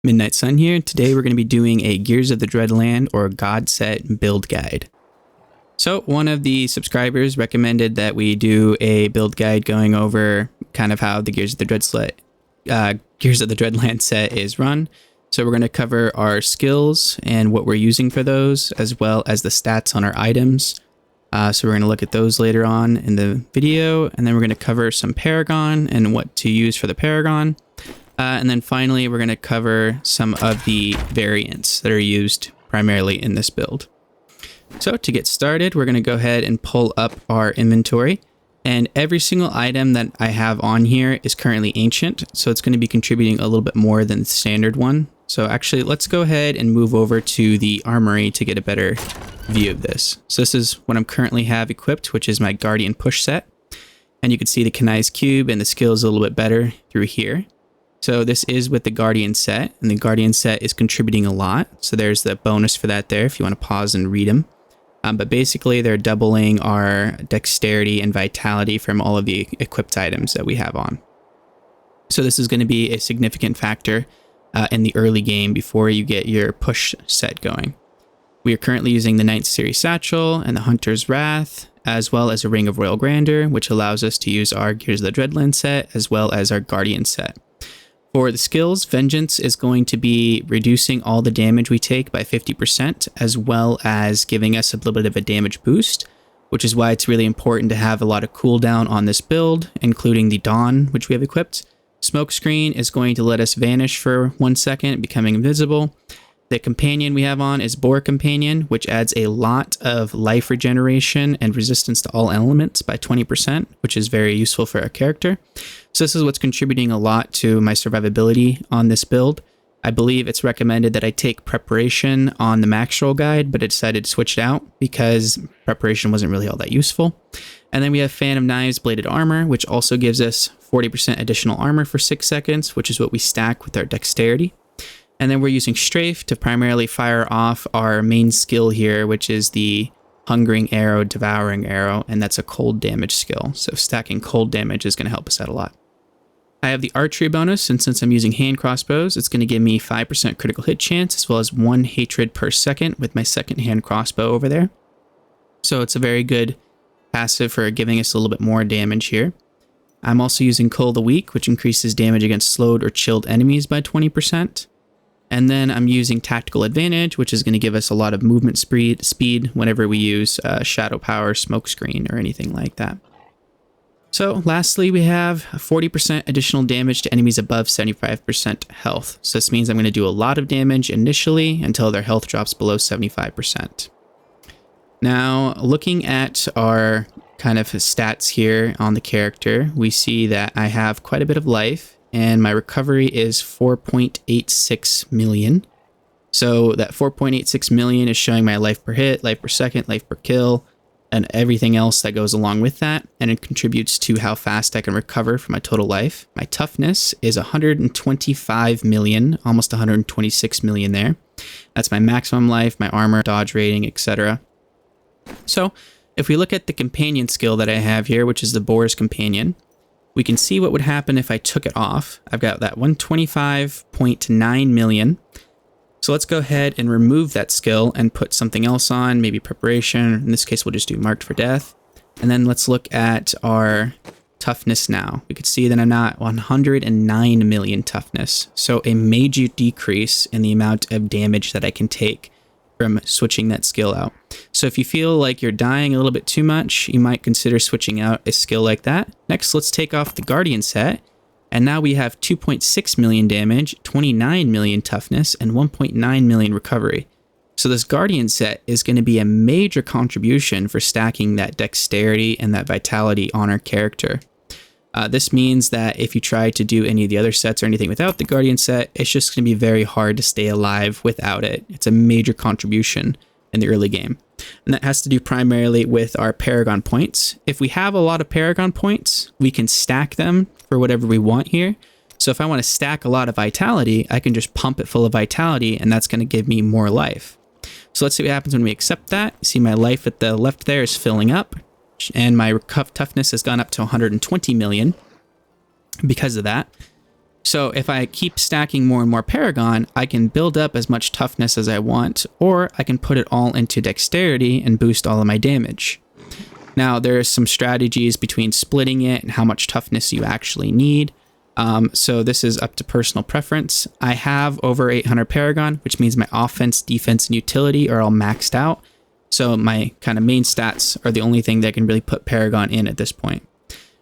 Midnight Sun here. Today we're going to be doing a Gears of the Dreadland or God set build guide. So one of the subscribers recommended that we do a build guide going over kind of how the Gears of the Dreadland set is run. So we're going to cover our skills and what we're using for those, as well as the stats on our items. So we're going to look at those later on in the video, and then we're going to cover some Paragon and what to use for the Paragon. And then finally, we're going to cover some of the variants that are used primarily in this build. So to get started, we're going to go ahead and pull up our inventory. And every single item that I have on here is currently ancient, so it's going to be contributing a little bit more than the standard one. So actually, let's go ahead and move over to the armory to get a better view of this. So this is what I'm currently have equipped, which is my Guardian push set. And you can see the Kanai's cube and the skills a little bit better through here. So this is with the Guardian set, and the Guardian set is contributing a lot. So there's the bonus for that there if you want to pause and read them. But basically, they're doubling our dexterity and vitality from all of the equipped items that we have on. So this is going to be a significant factor in the early game before you get your push set going. We are currently using the 9th Series Satchel and the Hunter's Wrath, as well as a Ring of Royal Grandeur, which allows us to use our Gears of the Dreadlands set, as well as our Guardian set. For the skills, Vengeance is going to be reducing all the damage we take by 50%, as well as giving us a little bit of a damage boost, which is why it's really important to have a lot of cooldown on this build, including the Dawn, which we have equipped. Smokescreen is going to let us vanish for 1 second, becoming invisible. The companion we have on is Boar Companion, which adds a lot of life regeneration and resistance to all elements by 20%, which is very useful for our character. So this is what's contributing a lot to my survivability on this build. I believe it's recommended that I take Preparation on the max roll guide, but I decided to switch it out because Preparation wasn't really all that useful. And then we have Fan of Knives Bladed Armor, which also gives us 40% additional armor for 6 seconds, which is what we stack with our dexterity. And then we're using Strafe to primarily fire off our main skill here, which is the Hungering Arrow, Devouring Arrow, and that's a cold damage skill. So stacking cold damage is going to help us out a lot. I have the archery bonus, and since I'm using hand crossbows, it's going to give me 5% critical hit chance, as well as 1 hatred per second with my second hand crossbow over there. So it's a very good passive for giving us a little bit more damage here. I'm also using Cull the Weak, which increases damage against slowed or chilled enemies by 20%. And then I'm using Tactical Advantage, which is going to give us a lot of movement speed whenever we use Shadow Power, Smokescreen, or anything like that. So lastly, we have 40% additional damage to enemies above 75% health. So this means I'm going to do a lot of damage initially until their health drops below 75%. Now, looking at our kind of stats here on the character, we see that I have quite a bit of life. And my recovery is 4.86 million. So that 4.86 million is showing my life per hit, life per second, life per kill, and everything else that goes along with that. And it contributes to how fast I can recover from my total life. My toughness is 125 million, almost 126 million there. That's my maximum life, my armor, dodge rating, etc. So if we look at the companion skill that I have here, which is the Boar's Companion, we can see what would happen if I took it off. I've got that 125.9 million. So let's go ahead and remove that skill and put something else on, maybe Preparation. In this case, we'll just do Marked for Death. And then let's look at our toughness now. We could see that I'm not 109 million toughness. So a major decrease in the amount of damage that I can take from switching that skill out. So if you feel like you're dying a little bit too much, you might consider switching out a skill like that. Next, let's take off the Guardian set. And now we have 2.6 million damage, 29 million toughness, and 1.9 million recovery. So this Guardian set is going to be a major contribution for stacking that dexterity and that vitality on our character. This means that if you try to do any of the other sets or anything without the Guardian set, it's just going to be very hard to stay alive without it. It's a major contribution in the early game. And that has to do primarily with our Paragon points. If we have a lot of Paragon points, we can stack them for whatever we want here. So if I want to stack a lot of vitality, I can just pump it full of vitality, and that's going to give me more life. So let's see what happens when we accept that. See, my life at the left there is filling up, and my toughness has gone up to 120 million because of that. So if I keep stacking more and more Paragon, I can build up as much toughness as I want, or I can put it all into dexterity and boost all of my damage. Now, there's some strategies between splitting it and how much toughness you actually need. So this is up to personal preference. I have over 800 Paragon, which means my offense, defense, and utility are all maxed out. So my kind of main stats are the only thing that can really put Paragon in at this point.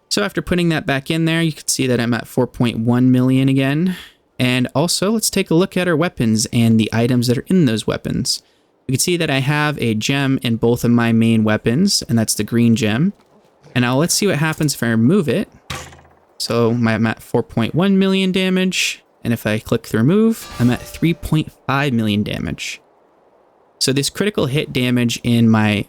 So after putting that back in there, you can see that I'm at 4.1 million again. And also, let's take a look at our weapons and the items that are in those weapons. You can see that I have a gem in both of my main weapons, and that's the green gem. And now let's see what happens if I remove it. So I'm at 4.1 million damage, and if I click the remove, I'm at 3.5 million damage. So this critical hit damage in my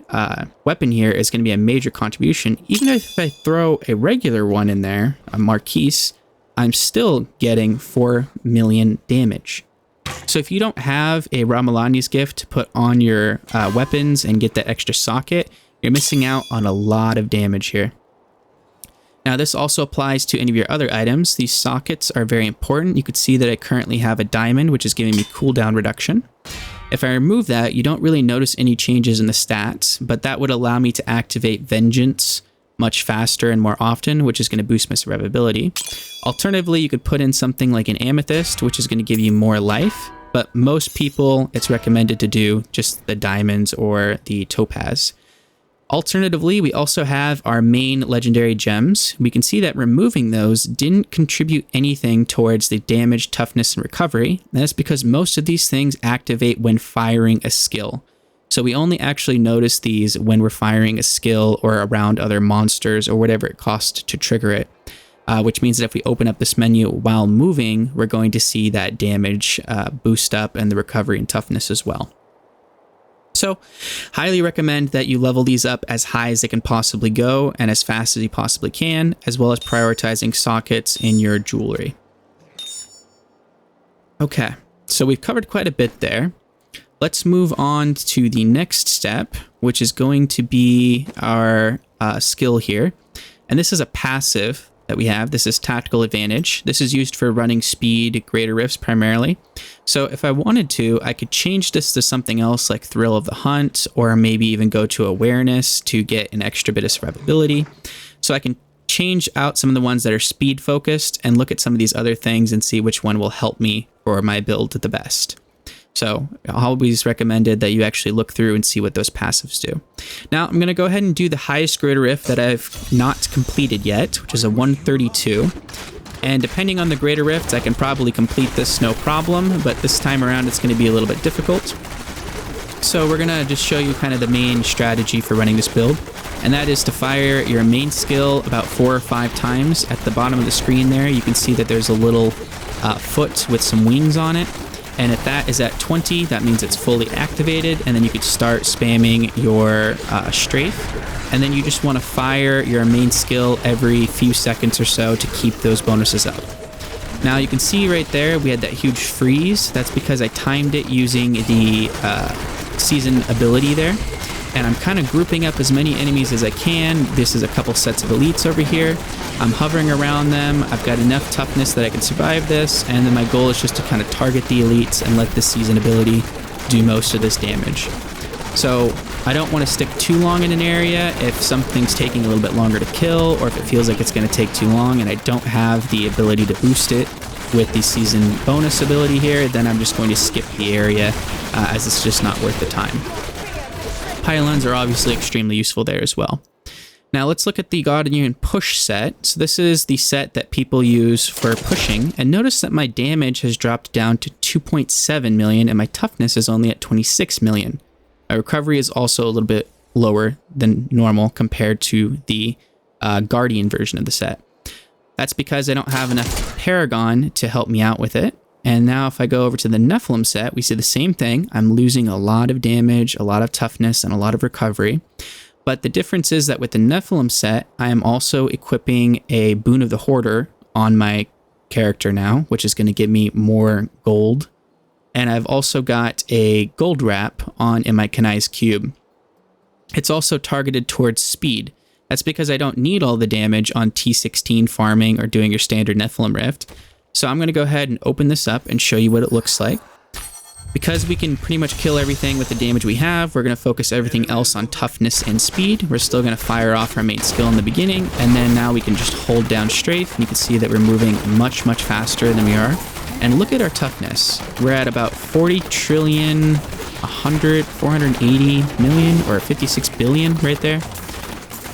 weapon here is going to be a major contribution. Even if I throw a regular one in there, a Marquise, I'm still getting 4 million damage. So if you don't have a Ramalani's gift to put on your weapons and get that extra socket, you're missing out on a lot of damage here. Now this also applies to any of your other items. These sockets are very important. You could see that I currently have a diamond, which is giving me cooldown reduction. If I remove that, you don't really notice any changes in the stats, but that would allow me to activate Vengeance much faster and more often, which is going to boost my survivability. Alternatively, you could put in something like an Amethyst, which is going to give you more life, but most people, it's recommended to do just the diamonds or the topaz. Alternatively, we also have our main legendary gems. We can see that removing those didn't contribute anything towards the damage, toughness, and recovery. That's because most of these things activate when firing a skill. So we only actually notice these when we're firing a skill or around other monsters or whatever it costs to trigger it. Which means that if we open up this menu while moving, we're going to see that damage boost up and the recovery and toughness as well. So, highly recommend that you level these up as high as they can possibly go and as fast as you possibly can, as well as prioritizing sockets in your jewelry. Okay, so we've covered quite a bit there. Let's move on to the next step, which is going to be our skill here. And this is a passive that we have. This is Tactical Advantage. This is used for running speed, greater rifts primarily. So if I wanted to, I could change this to something else like Thrill of the Hunt, or maybe even go to Awareness to get an extra bit of survivability. So I can change out some of the ones that are speed focused and look at some of these other things and see which one will help me for my build the best. So always recommended that you actually look through and see what those passives do. Now I'm going to go ahead and do the highest greater rift that I've not completed yet, which is a 132. And depending on the greater rifts, I can probably complete this no problem, but this time around it's going to be a little bit difficult. So we're going to just show you kind of the main strategy for running this build, and that is to fire your main skill about 4 or 5 times. At the bottom of the screen there, you can see that there's a little foot with some wings on it. And if that is at 20, that means it's fully activated, and then you could start spamming your strafe. And then you just want to fire your main skill every few seconds or so to keep those bonuses up. Now you can see right there, we had that huge freeze. That's because I timed it using the season ability there. And I'm kind of grouping up as many enemies as I can. This is a couple sets of elites over here. I'm hovering around them. I've got enough toughness that I can survive this. And then my goal is just to kind of target the elites and let the season ability do most of this damage. So I don't want to stick too long in an area if something's taking a little bit longer to kill, or if it feels like it's going to take too long and I don't have the ability to boost it with the season bonus ability here, then I'm just going to skip the area as it's just not worth the time. Pylons are obviously extremely useful there as well. Now let's look at the Guardian push set. So this is the set that people use for pushing, and notice that my damage has dropped down to 2.7 million and my toughness is only at 26 million. My recovery is also a little bit lower than normal compared to the Guardian version of the set. That's because I don't have enough Paragon to help me out with it. And now if I go over to the Nephilim set, we see the same thing. I'm losing a lot of damage, a lot of toughness, and a lot of recovery. But the difference is that with the Nephilim set, I am also equipping a Boon of the Hoarder on my character now, which is going to give me more gold. And I've also got a gold wrap on in my Kanai's cube. It's also targeted towards speed. That's because I don't need all the damage on T16 farming or doing your standard Nephilim Rift. So I'm going to go ahead and open this up and show you what it looks like. Because we can pretty much kill everything with the damage we have, we're going to focus everything else on toughness and speed. We're still going to fire off our main skill in the beginning, and then now we can just hold down strafe, and you can see that we're moving much, much faster than we are. And look at our toughness. We're at about 40 trillion, 480 million, or 56 billion right there.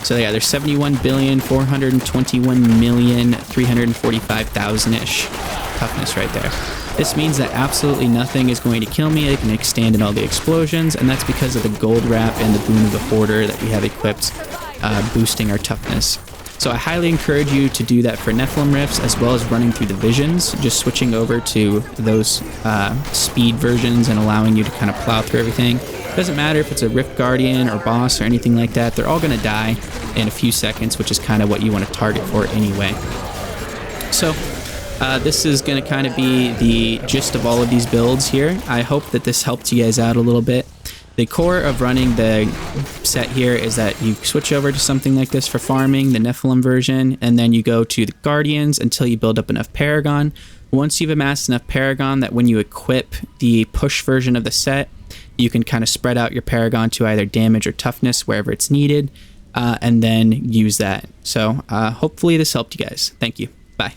So yeah, there's 71 billion, 421 million, 345,000-ish toughness right there. This means that absolutely nothing is going to kill me. I can extend in all the explosions, and that's because of the gold wrap and the boon of the hoarder that we have equipped, boosting our toughness. So I highly encourage you to do that for Nephilim Rifts, as well as running through the visions, just switching over to those speed versions and allowing you to kind of plow through everything. Doesn't matter if it's a Rift Guardian or boss or anything like that, they're all going to die in a few seconds, which is kind of what you want to target for anyway. So this is going to kind of be the gist of all of these builds here. I hope that this helped you guys out a little bit. The core of running the set here is that you switch over to something like this for farming, the Nephilim version, and then you go to the Guardians until you build up enough Paragon. Once you've amassed enough Paragon that when you equip the push version of the set, you can kind of spread out your Paragon to either damage or toughness wherever it's needed, and then use that. So hopefully this helped you guys. Thank you. Bye.